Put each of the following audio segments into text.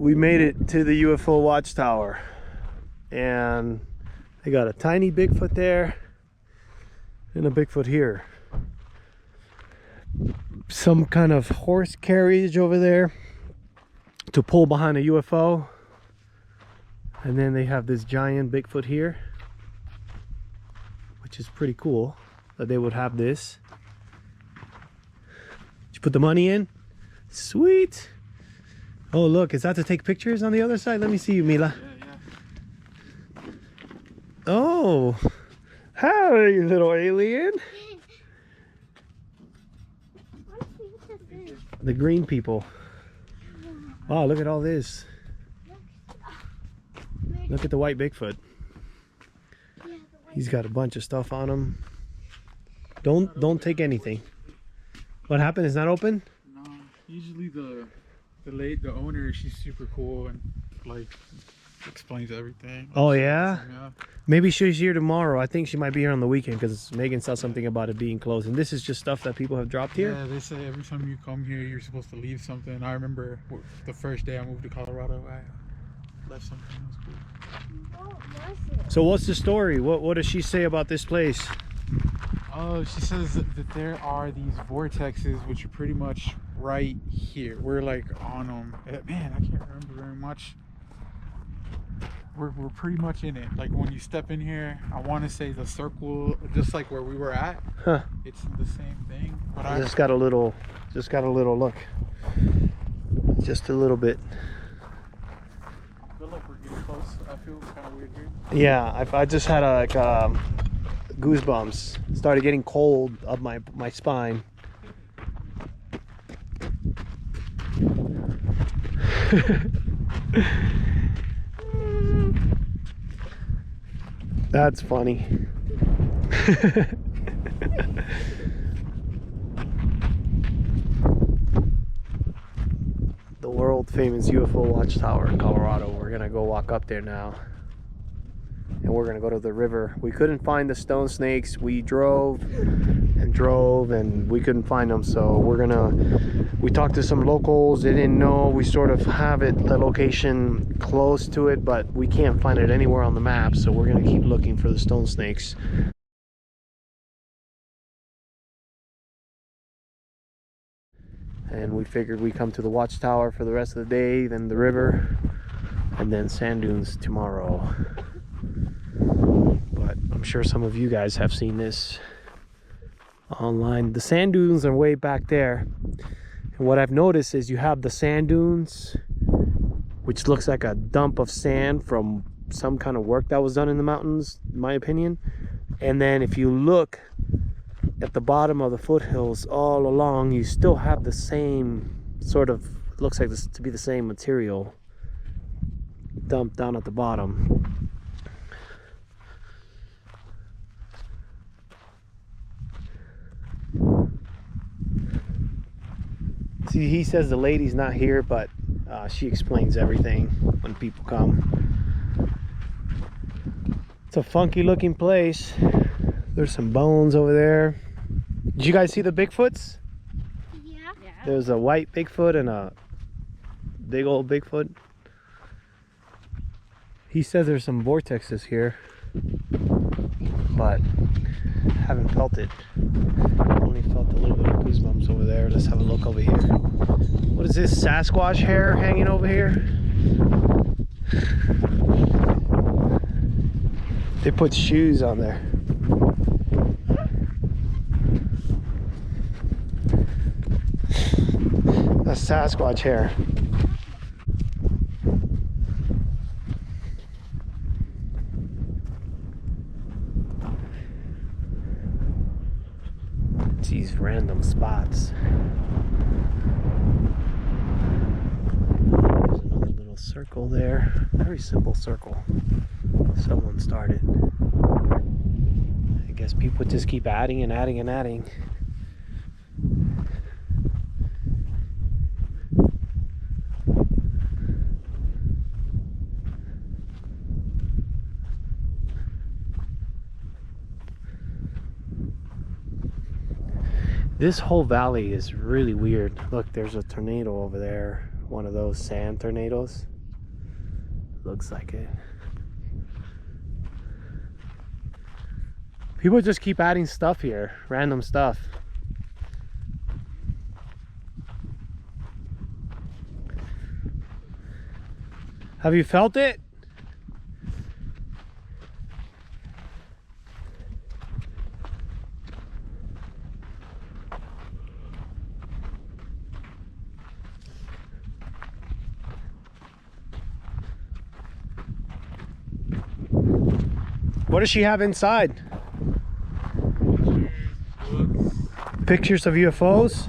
we made it to the UFO Watchtower, and they got a tiny Bigfoot there and a Bigfoot here. Some kind of horse carriage over there to pull behind a UFO, and then they have this giant Bigfoot here, which is pretty cool that they would have this. Did you put the money in? Sweet. Oh look, is that to take pictures on the other side? Let me see you, Mila. Yeah. Oh, howdy, you little alien. The green people. Wow, look at all this. Look at the white Bigfoot. He's got a bunch of stuff on him. Don't take anything. What happened? It's not open? No, usually the owner, she's super cool and like explains everything. Like, oh yeah? Yeah. Maybe she's here tomorrow. I think she might be here on the weekend because Megan saw something about it being closed. And this is just stuff that people have dropped here? Yeah, they say every time you come here, you're supposed to leave something. I remember the first day I moved to Colorado, I left something. It was cool. So what's the story? What does she say about this place? Oh, she says that there are these vortexes, which are pretty much right here. We're like on them. Man, I can't remember very much. We're pretty much in it. Like when you step in here, I want to say the circle, just like where we were at. Huh. It's the same thing. But I just got a little look. Just a little bit. I feel like we're getting close. I feel kind of weird here. Yeah, I just had goosebumps. Started getting cold up my spine. That's funny. The world famous UFO Watchtower in Colorado. We're gonna go walk up there now. And we're gonna go to the river. We couldn't find the stone snakes. We drove and we couldn't find them, so we talked to some locals. They didn't know. We sort of have the location close to it, but we can't find it anywhere on the map, so we're gonna keep looking for the stone snakes. And we figured we'd come to the Watchtower for the rest of the day, then the river, and then sand dunes tomorrow. But I'm sure some of you guys have seen this online. The sand dunes are way back there, and what I've noticed is you have the sand dunes, which looks like a dump of sand from some kind of work that was done in the mountains, in my opinion. And then if you look at the bottom of the foothills all along, you still have the same sort of, looks like this to be the same material dumped down at the bottom. See, he says the lady's not here, but she explains everything when people come. It's a funky looking place. There's some bones over there. Did you guys see the Bigfoots? Yeah. There's a white Bigfoot and a big old Bigfoot. He says there's some vortexes here, but haven't felt it. Only felt a little bit of goosebumps over there. Let's have a look over here. What is this, Sasquatch hair hanging over here? They put shoes on there. That's Sasquatch hair. These random spots. There's another little circle there. Very simple circle. Someone started. I guess people just keep adding and adding and adding. This whole valley is really weird. Look, there's a tornado over there. one of those sand tornadoes. Looks like it. People just keep adding stuff here, random stuff. Have you felt it? What does she have inside? Pictures of UFOs?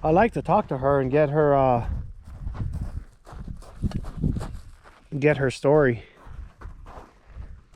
I like to talk to her and get her story.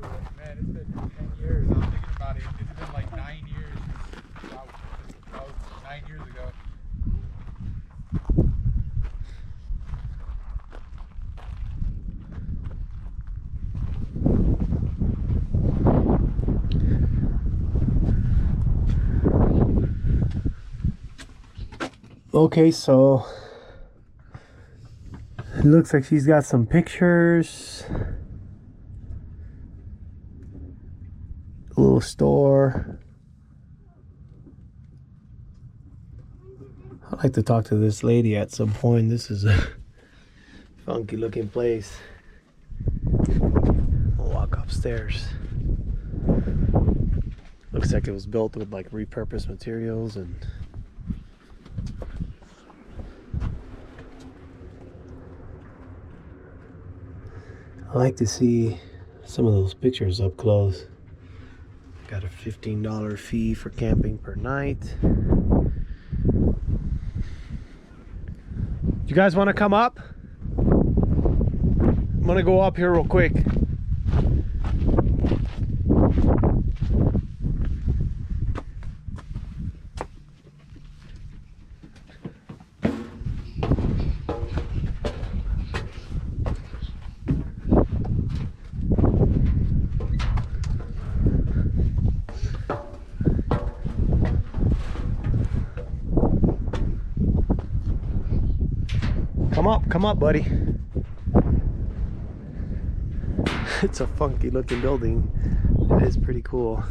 Man, it's been 10 years. I'm thinking about it. It's been like 9 years. Wow, that was 9 years ago. Okay, so it looks like she's got some pictures. A little store. I'd like to talk to this lady at some point. This is a funky looking place. I'll walk upstairs. Looks like it was built with like repurposed materials and I like to see some of those pictures up close. Got a $15 fee for camping per night. You guys want to come up? I'm gonna go up here real quick. Come up, buddy. It's a funky looking building. It is pretty cool.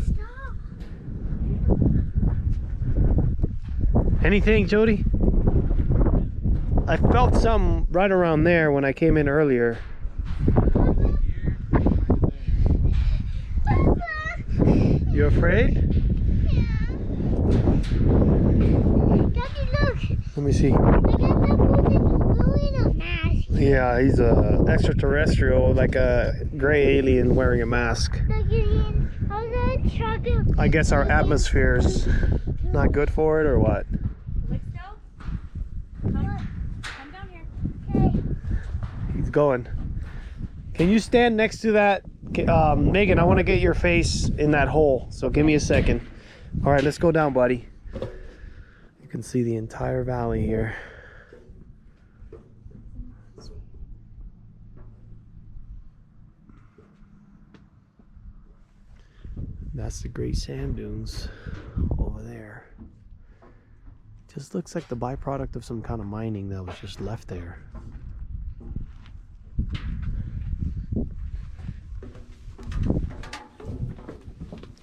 Anything, Jody? I felt some right around there when I came in earlier. You afraid? Daddy, look. Let me see. I got the mask. Yeah, he's a extraterrestrial, like a gray alien wearing a mask. I guess our atmosphere's not good for it, or what? Look still. Come down here. Okay. He's going. Can you stand next to that? Megan, I want to get your face in that hole, so give me a second. All right, let's go down, buddy. You can see the entire valley here. That's the great sand dunes over there. Just looks like the byproduct of some kind of mining that was just left there.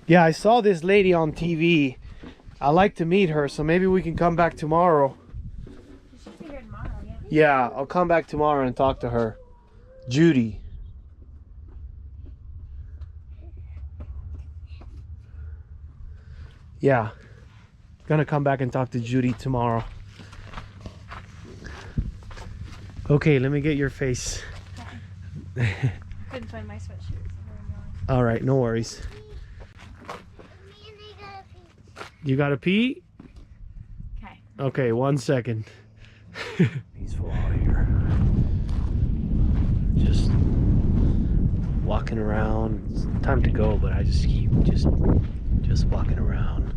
Yeah, I saw this lady on TV. I like to meet her, so maybe we can come back tomorrow. She should be here tomorrow, yeah. Yeah, I'll come back tomorrow and talk to her. Judy. Yeah, gonna come back and talk to Judy tomorrow. Okay, let me get your face. Couldn't find my sweatshirt. All right, no worries. You gotta pee? Okay. Okay, 1 second. Peaceful out here. Just walking around. It's time to go, but I just keep just walking around.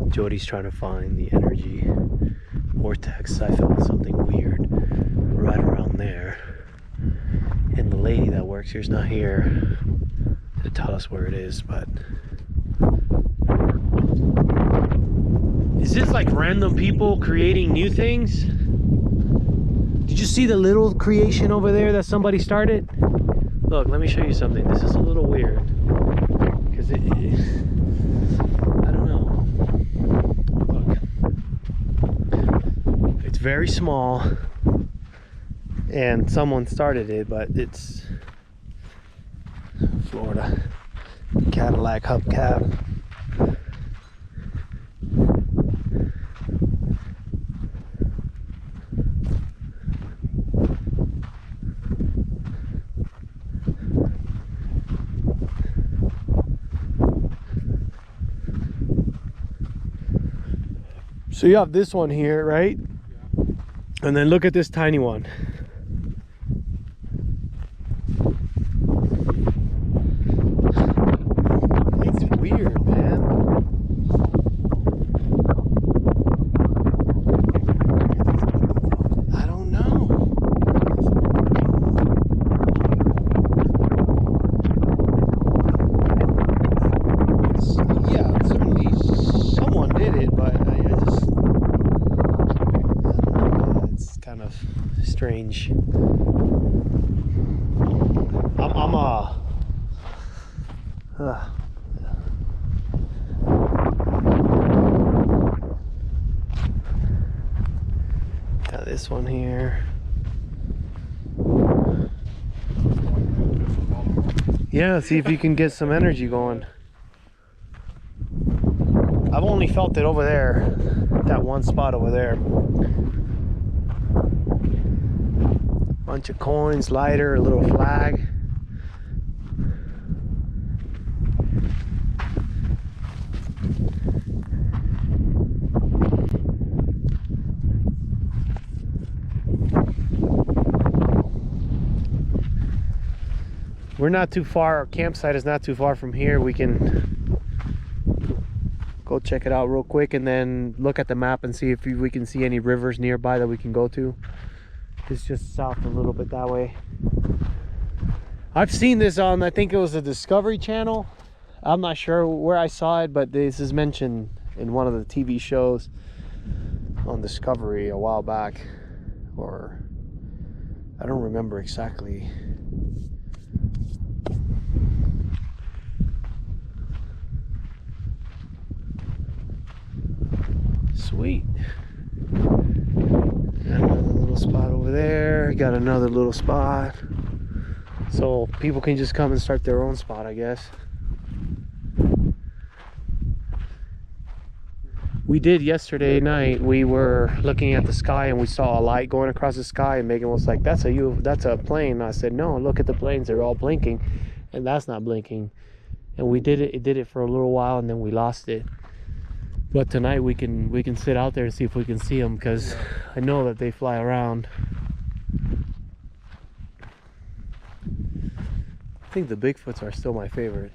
Jody's trying to find the energy vortex. I felt something weird right around there. And the lady that works here's not here to tell us where it is, but Is this like random people creating new things? Did you see the little creation over there that somebody started? Look, let me show you something. This is a little weird. Because I don't know. Look. It's very small. And someone started it, but it's Florida Cadillac hubcap. So you have this one here, right? Yeah. And then look at this tiny one. It's weird, man. I don't know. Yeah, certainly someone did it, but I just... it's kind of strange. Got this one here. Yeah, see if you can get some energy going. I've only felt it over there, that one spot over there. Bunch of coins, lighter, a little flag. We're not too far, our campsite is not too far from here. We can go check it out real quick and then look at the map and see if we can see any rivers nearby that we can go to. It's just south a little bit that way. I've seen this on, I think it was the Discovery Channel. I'm not sure where I saw it, but this is mentioned in one of the TV shows on Discovery a while back. Or I don't remember exactly. Sweet. Got another little spot over there. Got another little spot. So people can just come and start their own spot, I guess. We did yesterday night. We were looking at the sky and we saw a light going across the sky, and Megan was like, that's a plane. And I said, no, look at the planes, they're all blinking, and that's not blinking. And we did it for a little while, and then we lost it. But tonight we can sit out there and see if we can see them, because I know that they fly around. I think the Bigfoots are still my favorite.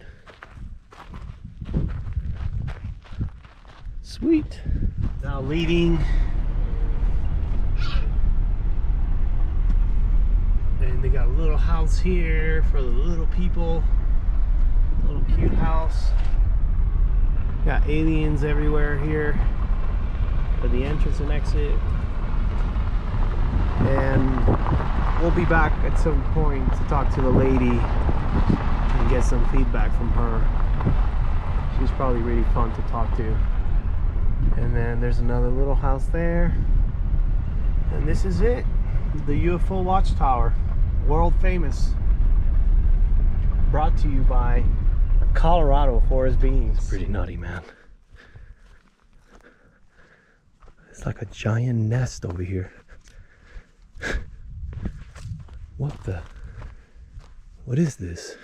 Sweet. Now leaving. And they got a little house here for the little people. A little cute house. Got aliens everywhere here for the entrance and exit. And we'll be back at some point to talk to the lady and get some feedback from her. She's probably really fun to talk to. And then there's another little house there. And this is it. The UFO Watchtower. World famous. Brought to you by Colorado Forest Beans. It's pretty nutty, man. It's like a giant nest over here. What is this?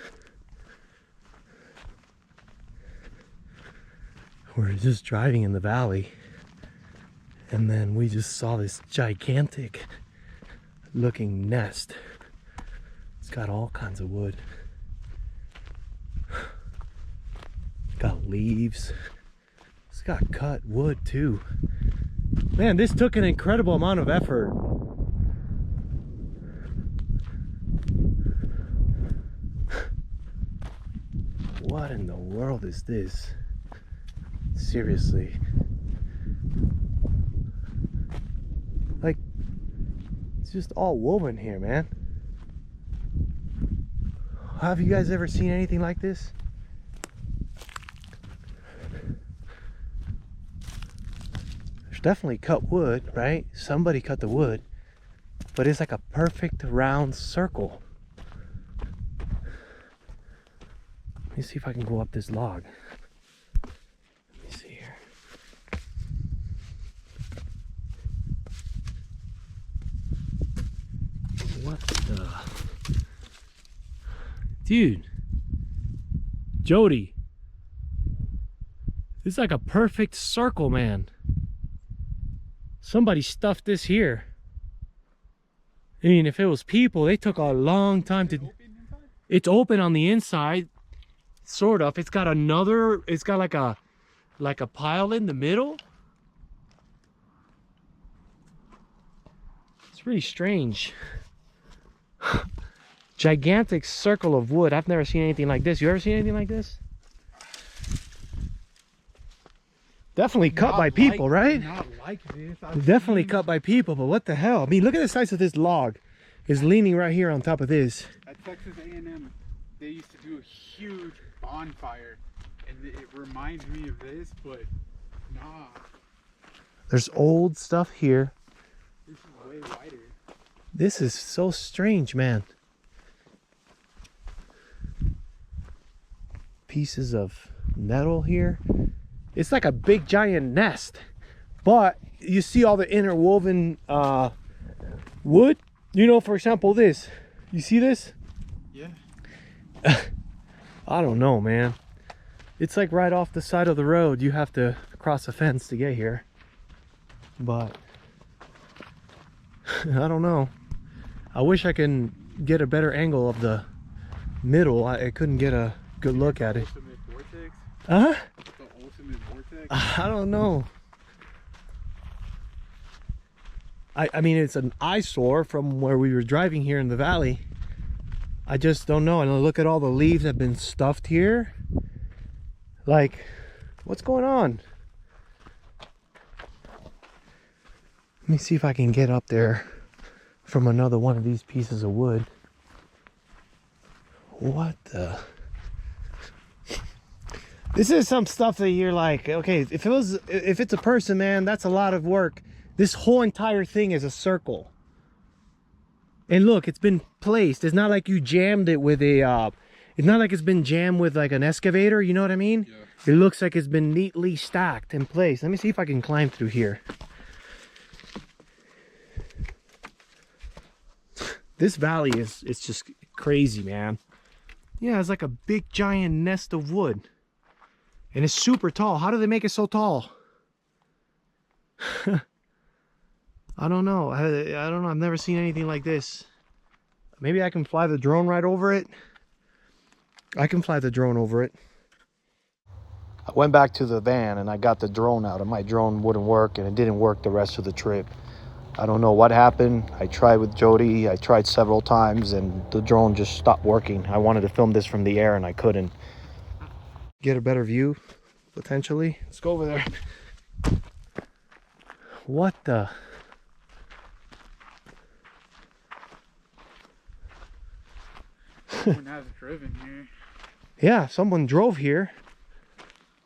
We're just driving in the valley, and then we just saw this gigantic looking nest. It's got all kinds of wood. It's got leaves. It's got cut wood too. Man, this took an incredible amount of effort. What in the world is this? Seriously. Like, it's just all woven here, man. Have you guys ever seen anything like this? There's definitely cut wood, right? Somebody cut the wood, but it's like a perfect round circle. Let me see if I can go up this log. Let me see here. What the? Dude. Jody. It's like a perfect circle, man. Somebody stuffed this here. I mean, if it was people, they took a long time to... It's open on the inside. Sort of. It's got another, it's got like a pile in the middle. It's really strange. Gigantic circle of wood. I've never seen anything like this. You ever seen anything like this? Definitely cut by people, right? Not like this. Definitely cut by people, but what the hell? I mean, look at the size of this log. It's leaning right here on top of this. At Texas A&M, they used to do a huge bonfire, and it reminds me of this, but nah. There's old stuff here. This is way wider. This is so strange, man. Pieces of metal here. It's like a big giant nest, but you see all the interwoven wood. You know, for example, this. You see this? Yeah. I don't know, man. It's like right off the side of the road. You have to cross a fence to get here. But I don't know. I wish I can get a better angle of the middle. I couldn't get a good look at it. Ultimate Vortex? Huh? The ultimate Vortex? I don't know. I mean, it's an eyesore from where we were driving here in the valley. I just don't know. And look at all the leaves that have been stuffed here. Like, what's going on? Let me see if I can get up there from another one of these pieces of wood. What the? This is some stuff that you're like, okay, if it's a person, man, that's a lot of work. This whole entire thing is a circle. And look, it's been placed. It's not like you jammed it with a, it's not like it's been jammed with like an excavator, you know what I mean? Yeah. It looks like it's been neatly stacked in place. Let me see if I can climb through here. This valley it's just crazy, man. Yeah, it's like a big giant nest of wood. And it's super tall. How do they make it so tall? I don't know. I don't know. I've never seen anything like this. Maybe I can fly the drone right over it. I can fly the drone over it. I went back to the van and I got the drone out, and my drone wouldn't work, and it didn't work the rest of the trip. I don't know what happened. I tried with Jody. I tried several times and the drone just stopped working. I wanted to film this from the air and I couldn't. Get a better view, potentially. Let's go over there. What the? Someone has driven here. Yeah, someone drove here.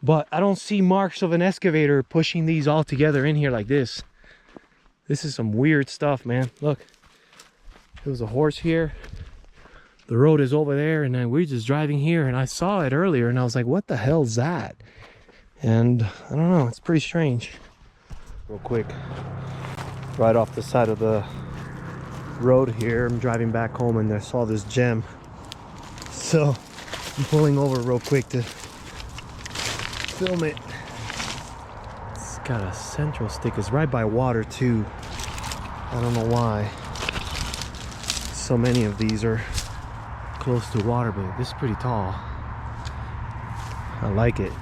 But I don't see marks of an excavator pushing these all together in here like this. This is some weird stuff, man. Look, there was a horse here. The road is over there, and then we're just driving here, and I saw it earlier, and I was like, what the hell's that? And I don't know, it's pretty strange. Real quick, right off the side of the road here, I'm driving back home, and I saw this gem. So I'm pulling over real quick to film it. It's got a central stick. It's right by water too. I don't know why so many of these are close to water, but this is pretty tall. I like it.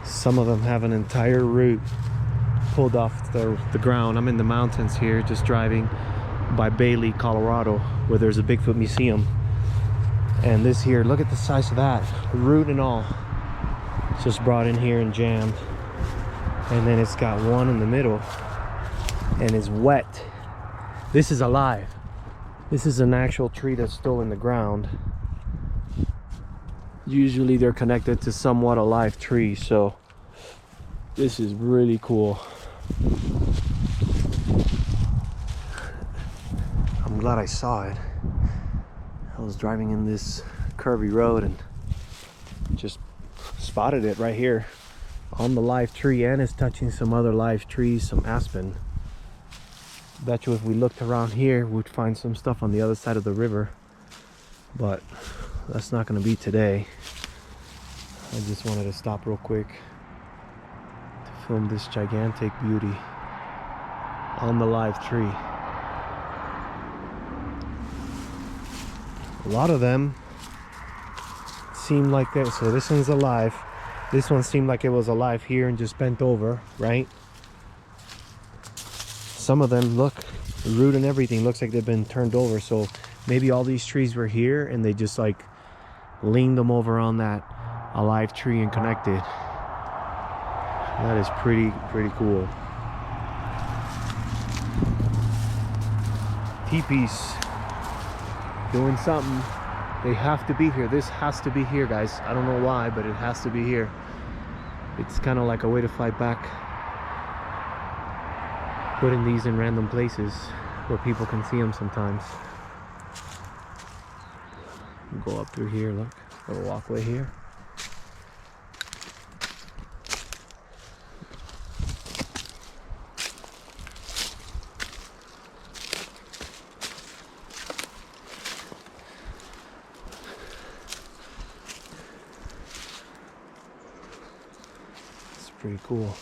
Some of them have an entire root pulled off the ground. I'm in the mountains here, just driving by Bailey, Colorado, where there's a Bigfoot museum. And this here, look at the size of that, root and all. It's just brought in here and jammed. And then it's got one in the middle and it's wet. This is alive. This is an actual tree that's still in the ground. Usually they're connected to somewhat alive trees, so this is really cool. I'm glad I saw it. I was driving in this curvy road and just spotted it right here on the live tree, and it's touching some other live trees, some aspen. Bet you if we looked around here we'd find some stuff on the other side of the river, but that's not going to be today. I just wanted to stop real quick to film this gigantic beauty on the live tree. A lot of them seem like that. So this one's alive. This one seemed like it was alive here and just bent over, right? Some of them, look, the root and everything looks like they've been turned over. So maybe all these trees were here and they just like leaned them over on that alive tree and connected. That is pretty cool. Teepees doing something. They have to be here. This has to be here, guys. I don't know why, but it has to be here. It's kind of like a way to fight back, putting these in random places where people can see them sometimes. Go up through here, look, little walkway here. It's pretty cool.